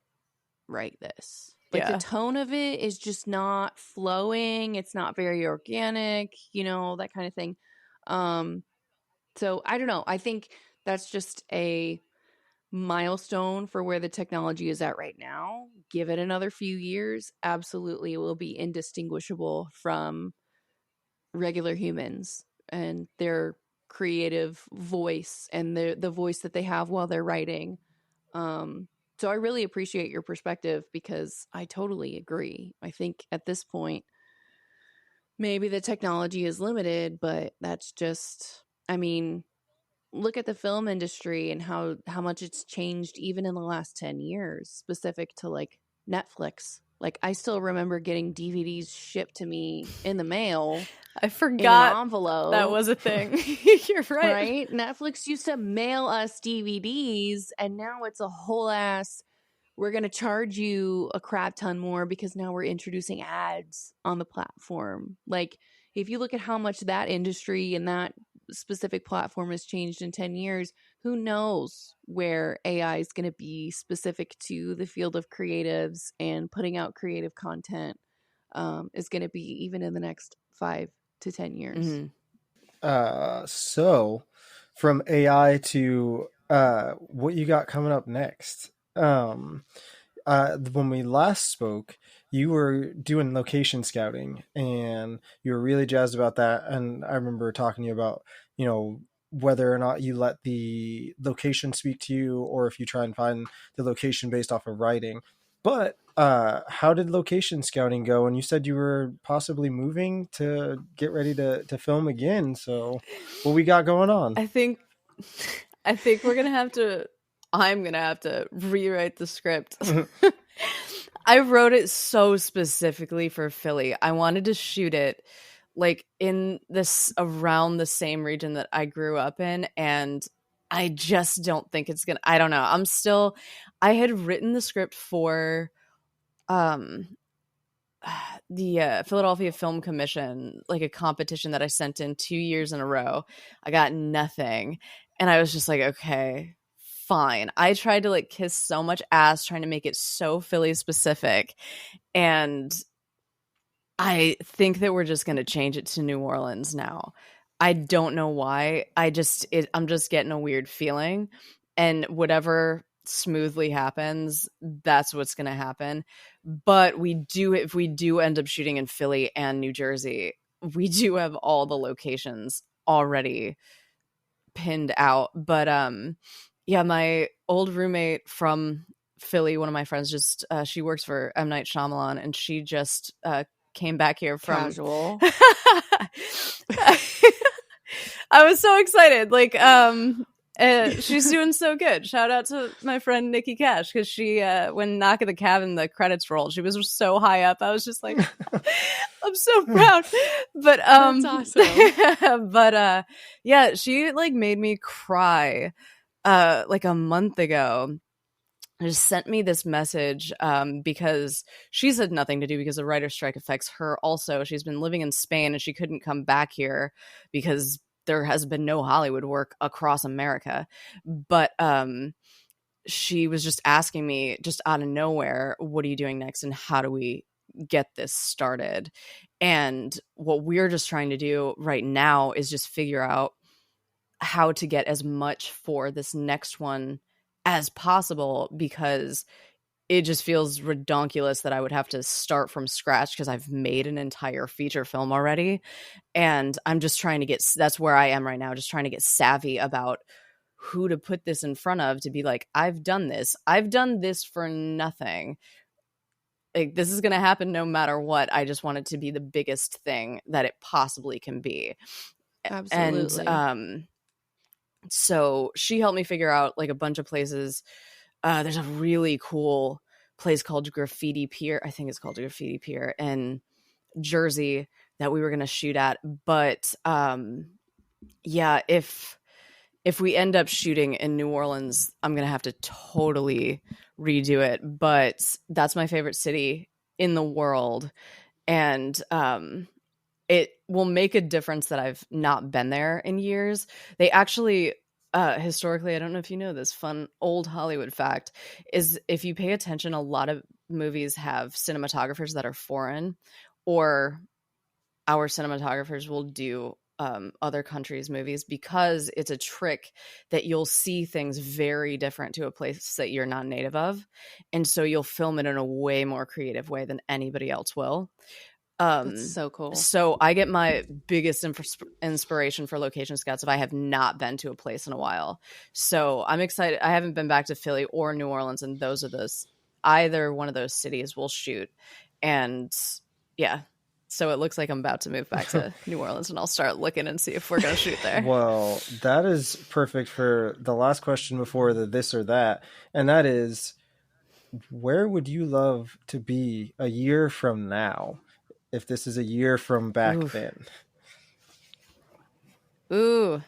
S2: write this. Like the tone of it is just not flowing. It's not very organic, that kind of thing. So I don't know. I think that's just a milestone for where the technology is at right now. Give it another few years, absolutely it will be indistinguishable from regular humans and their creative voice and the voice that they have while they're writing. So I really appreciate your perspective because I totally agree. I think at this point, maybe the technology is limited, but that's just, I mean, look at the film industry and how much it's changed even in the last 10 years, specific to like Netflix. Like I still remember getting DVDs shipped to me in the mail.
S3: I forgot
S2: in an envelope.
S3: That was a thing. You're right.
S2: Right? Netflix used to mail us DVDs, and now it's a whole ass, we're going to charge you a crap ton more because now we're introducing ads on the platform. Like if you look at how much that industry and that specific platform has changed in 10 years, who knows where AI is going to be specific to the field of creatives and putting out creative content is going to be even in the next 5 to 10 years.
S1: So from AI to what you got coming up next. When we last spoke, you were doing location scouting and you were really jazzed about that. And I remember talking to you about, whether or not you let the location speak to you or if you try and find the location based off of writing. But how did location scouting go? And you said you were possibly moving to get ready to film again. So what we got going on?
S3: I think I'm gonna have to rewrite the script. I wrote it so specifically for Philly. I wanted to shoot it like in this around the same region that I grew up in, and I just don't think it's gonna. I don't know. I had written the script for the Philadelphia Film Commission, like a competition that I sent in 2 years in a row. I got nothing. And I was just like, okay, fine. I tried to like kiss so much ass trying to make it so Philly specific. And I think that we're just going to change it to New Orleans now. I don't know why. I'm just getting a weird feeling. And whatever smoothly happens, that's what's going to happen. But if we do end up shooting in Philly and New Jersey, we do have all the locations already pinned out. But yeah, my old roommate from Philly, one of my friends, she works for M. Night Shyamalan, and she just came back here from
S2: Casual.
S3: I was so excited. Like, she's doing so good. Shout out to my friend Nikki Cash, because she, when Knock at the Cabin, the credits rolled, she was so high up. I was just like, I'm so proud. But
S2: that's awesome.
S3: But yeah, she like made me cry like a month ago. Just sent me this message because she's had nothing to do because the writer's strike affects her also. She's been living in Spain and she couldn't come back here because there has been no Hollywood work across America. But she was just asking me just out of nowhere, what are you doing next and how do we get this started? And what we're just trying to do right now is just figure out how to get as much for this next one as possible, because it just feels redonkulous that I would have to start from scratch because I've made an entire feature film already. And I'm just trying to that's where I am right now, just trying to get savvy about who to put this in front of to be like, I've done this for nothing. Like, this is going to happen no matter what. I just want it to be the biggest thing that it possibly can be.
S2: Absolutely.
S3: And so she helped me figure out like a bunch of places. There's a really cool place called Graffiti Pier. I think it's called Graffiti Pier in Jersey that we were going to shoot at. But yeah, if we end up shooting in New Orleans, I'm going to have to totally redo it. But that's my favorite city in the world. And it will make a difference that I've not been there in years. They actually, historically, I don't know if you know this fun old Hollywood fact, is if you pay attention, a lot of movies have cinematographers that are foreign, or our cinematographers will do other countries' movies, because it's a trick that you'll see things very different to a place that you're not native of. And so you'll film it in a way more creative way than anybody else will.
S2: That's so cool.
S3: So I get my biggest inspiration for location scouts if I have not been to a place in a while. So I'm excited. I haven't been back to Philly or New Orleans, and either one of those cities will shoot. And yeah, so it looks like I'm about to move back to New Orleans, and I'll start looking and see if we're going to shoot there.
S1: Well, that is perfect for the last question before the this or that. And that is, where would you love to be a year from now? If this is a year from back then.
S3: Ooh.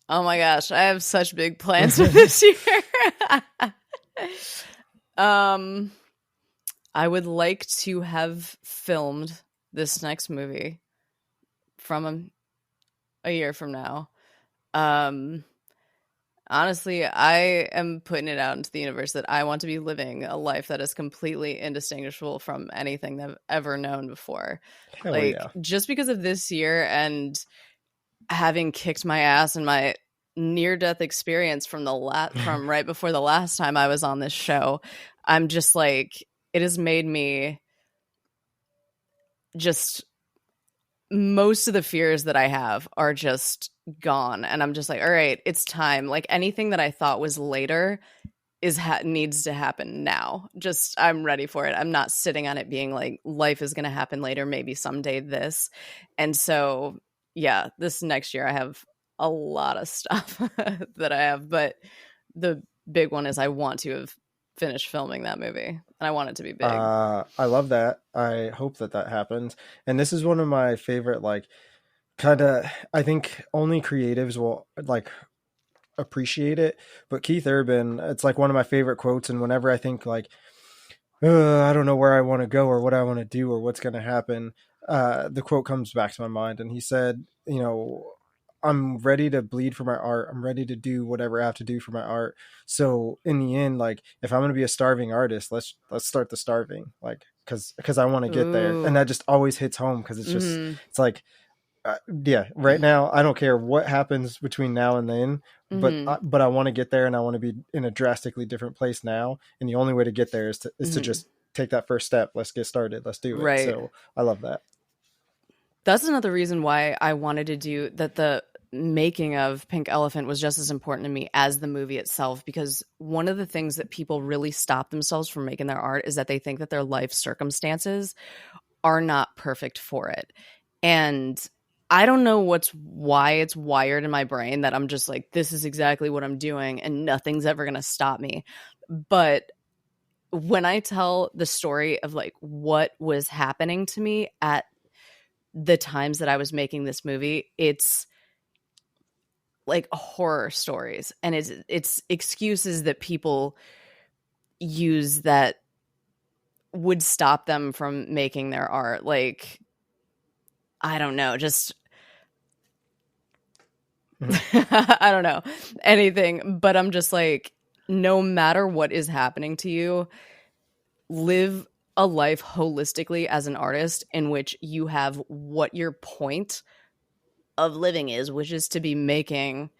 S3: Oh my gosh, I have such big plans for this year. I would like to have filmed this next movie from a year from now. Honestly, I am putting it out into the universe that I want to be living a life that is completely indistinguishable from anything that I've ever known before.
S1: Hell
S3: Like,
S1: yeah.
S3: just because of this year and having kicked my ass in my near-death experience from right before the last time I was on this show, I'm just like, it has made me just, most of the fears that I have are just gone, and I'm just like, all right, it's time. Like, anything that I thought was later needs to happen now. Just, I'm ready for it. I'm not sitting on it being like, life is going to happen later, maybe someday this. And so, yeah, this next year I have a lot of stuff that I have, but the big one is I want to have finished filming that movie, and I want it to be big.
S1: I love that. I hope that happens. And this is one of my favorite, like, kind of, I think only creatives will like appreciate it. But Keith Urban, it's like one of my favorite quotes. And whenever I think like, I don't know where I want to go or what I want to do or what's going to happen, the quote comes back to my mind. And he said, you know, I'm ready to bleed for my art. I'm ready to do whatever I have to do for my art. So in the end, like, if I'm going to be a starving artist, let's start the starving, like, cause I want to get there. And that just always hits home. Cause it's just, it's like, yeah, right now, I don't care what happens between now and then, but I want to get there, and I want to be in a drastically different place now. And the only way to get there is to just take that first step. Let's get started. Let's do it. Right. So I love that.
S3: That's another reason why I wanted to do that. The making of Pink Elephant was just as important to me as the movie itself, because one of the things that people really stop themselves from making their art is that they think that their life circumstances are not perfect for it. And I don't know why it's wired in my brain that I'm just like, this is exactly what I'm doing and nothing's ever going to stop me. But when I tell the story of like what was happening to me at the times that I was making this movie, it's like horror stories, and it's excuses that people use that would stop them from making their art. Like, I don't know, just I don't know anything, but I'm just like, no matter what is happening to you, live a life holistically as an artist in which you have what your point of living is, which is to be making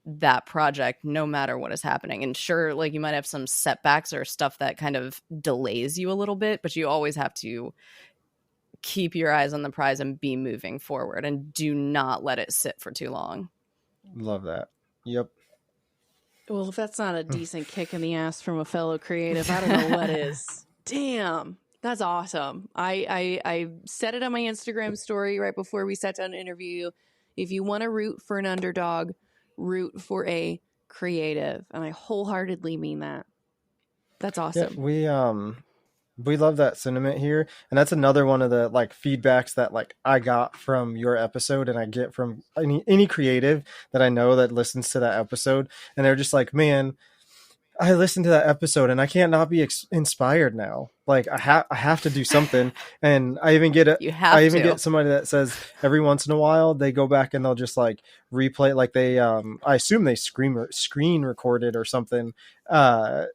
S3: that project no matter what is happening. And sure, like, you might have some setbacks or stuff that kind of delays you a little bit, but you always have to keep your eyes on the prize and be moving forward, and do not let it sit for too long.
S1: Love that. Yep.
S2: Well, if that's not a decent kick in the ass from a fellow creative, I don't know what is. Damn, that's awesome. I said it on my Instagram story right before we sat down to interview. If you want to root for an underdog, root for a creative, and I wholeheartedly mean that. That's awesome.
S1: Yeah, we love that sentiment here, and that's another one of the like feedbacks that like I got from your episode, and I get from any creative that I know that listens to that episode, and they're just like, man, I listened to that episode and I can't not be inspired now. Like, I have to do something. And I even get somebody that says every once in a while they go back and they'll just like replay, like they I assume they screen recorded or something, and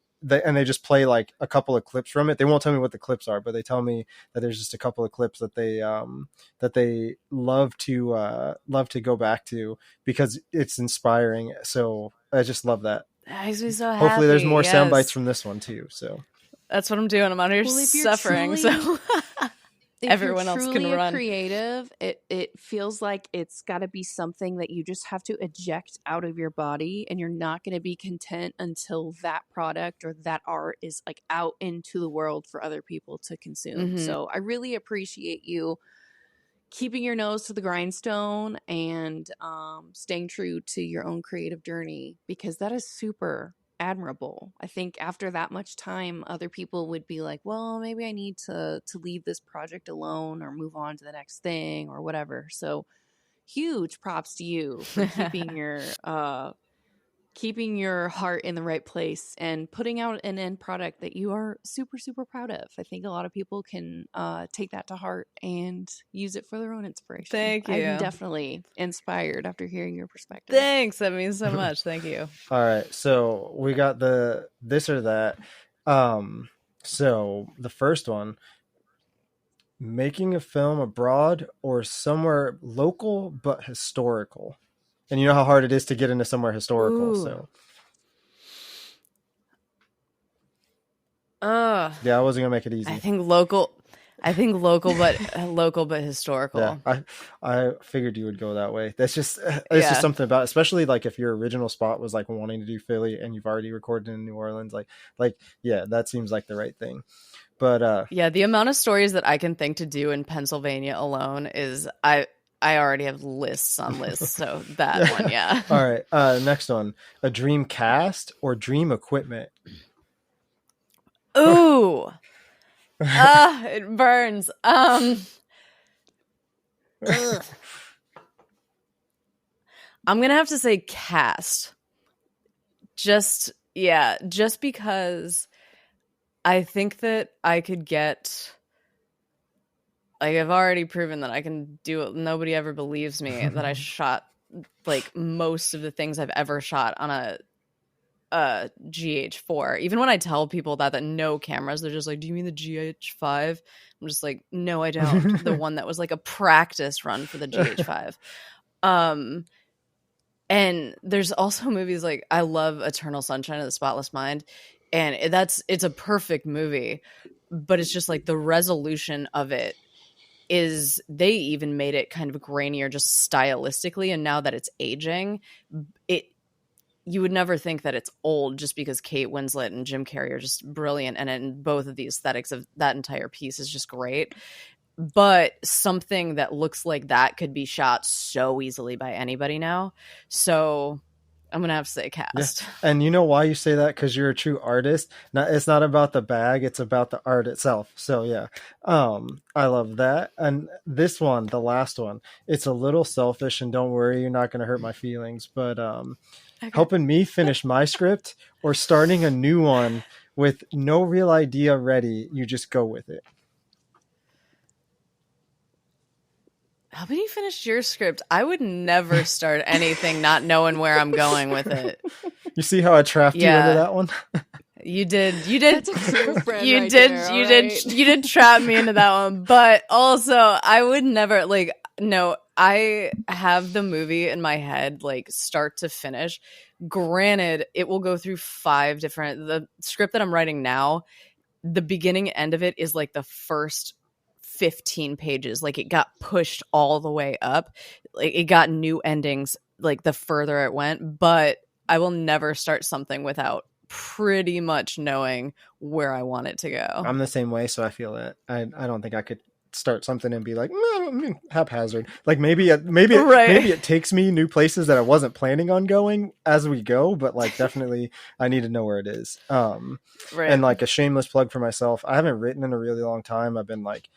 S1: they just play like a couple of clips from it. They won't tell me what the clips are, but they tell me that there's just a couple of clips that they love to go back to because it's inspiring. So I just love that.
S3: That makes me so happy.
S1: Hopefully there's more sound bites from this one too. So
S3: that's what I'm doing. I'm out here suffering. So everyone else can run.
S2: Creative, it feels like it's got to be something that you just have to eject out of your body, and you're not going to be content until that product or that art is like out into the world for other people to consume. So I really appreciate you keeping your nose to the grindstone and staying true to your own creative journey, because that is super admirable. I think after that much time, other people would be like, well, maybe I need to leave this project alone or move on to the next thing or whatever. So huge props to you for keeping your keeping your heart in the right place and putting out an end product that you are super, super proud of. I think a lot of people can take that to heart and use it for their own inspiration.
S3: Thank you.
S2: I'm definitely inspired after hearing your perspective.
S3: Thanks. That means so much. Thank you.
S1: All right. So we got the this or that. So the first one, making a film abroad or somewhere local but historical. And you know how hard it is to get into somewhere historical.
S3: Ooh.
S1: So yeah, I wasn't gonna make it easy.
S3: I think local, but historical.
S1: Yeah, I figured you would go that way. That's just just something about, especially like if your original spot was like wanting to do Philly and you've already recorded in New Orleans, like yeah, that seems like the right thing. But
S3: yeah, the amount of stories that I can think to do in Pennsylvania alone is I already have lists on lists. So that one, yeah.
S1: All right, next one, a dream cast or dream equipment.
S3: Ooh. It burns. I'm gonna have to say cast. Just because I think that I could get, like, I've already proven that I can do it. Nobody ever believes me that I shot like most of the things I've ever shot on a GH4. Even when I tell people that know cameras, they're just like, do you mean the GH5? I'm just like, no, I don't. The one that was like a practice run for the GH5. And there's also movies like, I love Eternal Sunshine of the Spotless Mind, and it's a perfect movie, but it's just like the resolution of it is, they even made it kind of grainier just stylistically, and now that it's aging, you would never think that it's old just because Kate Winslet and Jim Carrey are just brilliant. And in both of the aesthetics of that entire piece is just great. But something that looks like that could be shot so easily by anybody now. So I'm going to have to say cast.
S1: Yeah. And you know why you say that? Because you're a true artist. It's not about the bag. It's about the art itself. So yeah, I love that. And this one, the last one, it's a little selfish, and don't worry, you're not going to hurt my feelings. But okay, helping me finish my script or starting a new one with no real idea ready, you just go with it.
S3: Helping you finish your script. I would never start anything not knowing where I'm going with it.
S1: You see how I trapped you into that one?
S3: You did.
S2: That's a true friend
S3: you
S2: right
S3: did.
S2: There,
S3: you
S2: right?
S3: did. You did trap me into that one. But also, I would never no. I have the movie in my head, like start to finish. Granted, it will go through 5 different. The script that I'm writing now, the beginning and end of it is like the first 15 pages. Like it got pushed all the way up. Like it got new endings like the further it went. But I will never start something without pretty much knowing where I want it to go.
S1: I'm the same way, so I feel that I don't think I could start something and be like haphazard. Like maybe it takes me new places that I wasn't planning on going as we go, but like definitely I need to know where it is. And like a shameless plug for myself, I haven't written in a really long time. I've been like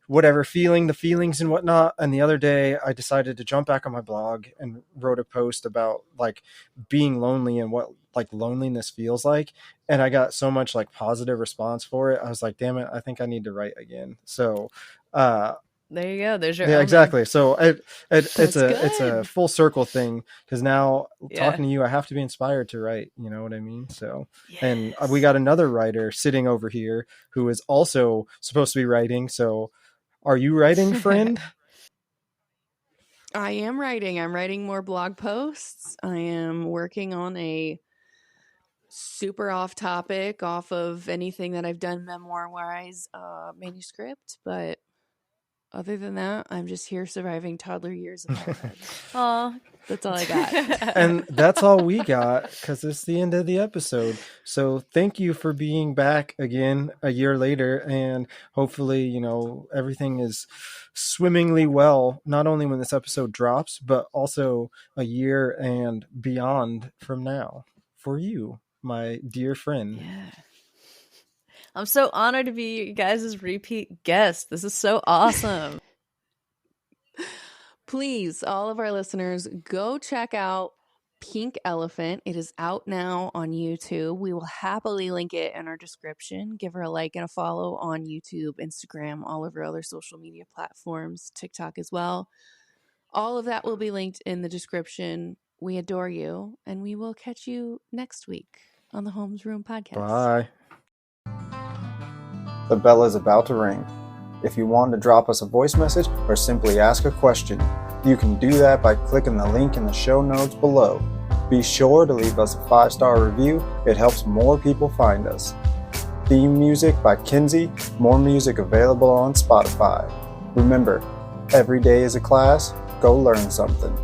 S1: whatever, feeling the feelings and whatnot. And the other day I decided to jump back on my blog and wrote a post about like being lonely and what like loneliness feels like. And I got so much like positive response for it. I was like, damn it, I think I need to write again. So,
S3: there you go. There's your
S1: omen. Exactly. So it's a full circle thing. Cause now talking to you, I have to be inspired to write, you know what I mean? So, yes. And we got another writer sitting over here who is also supposed to be writing. So are you writing, friend?
S2: I am writing. I'm writing more blog posts. I am working on a super off topic, off of anything that I've done memoir-wise manuscript. But other than that, I'm just here surviving toddler years of motherhood. Aw, that's all I got.
S1: And that's all we got, because it's the end of the episode. So thank you for being back again a year later, and hopefully, you know, everything is swimmingly well, not only when this episode drops, but also a year and beyond from now for you, my dear friend.
S3: Yeah. I'm so honored to be you guys' repeat guest. This is so awesome.
S2: Please, all of our listeners, go check out Pink Elephant. It is out now on YouTube. We will happily link it in our description. Give her a like and a follow on YouTube, Instagram, all of her other social media platforms, TikTok as well. All of that will be linked in the description. We adore you, and we will catch you next week on the Holmes Room Podcast.
S1: Bye. The bell is about to ring. If you want to drop us a voice message or simply ask a question, you can do that by clicking the link in the show notes below. Be sure to leave us a 5-star review. It helps more people find us. Theme music by Kinsey. More music available on Spotify. Remember, every day is a class. Go learn something.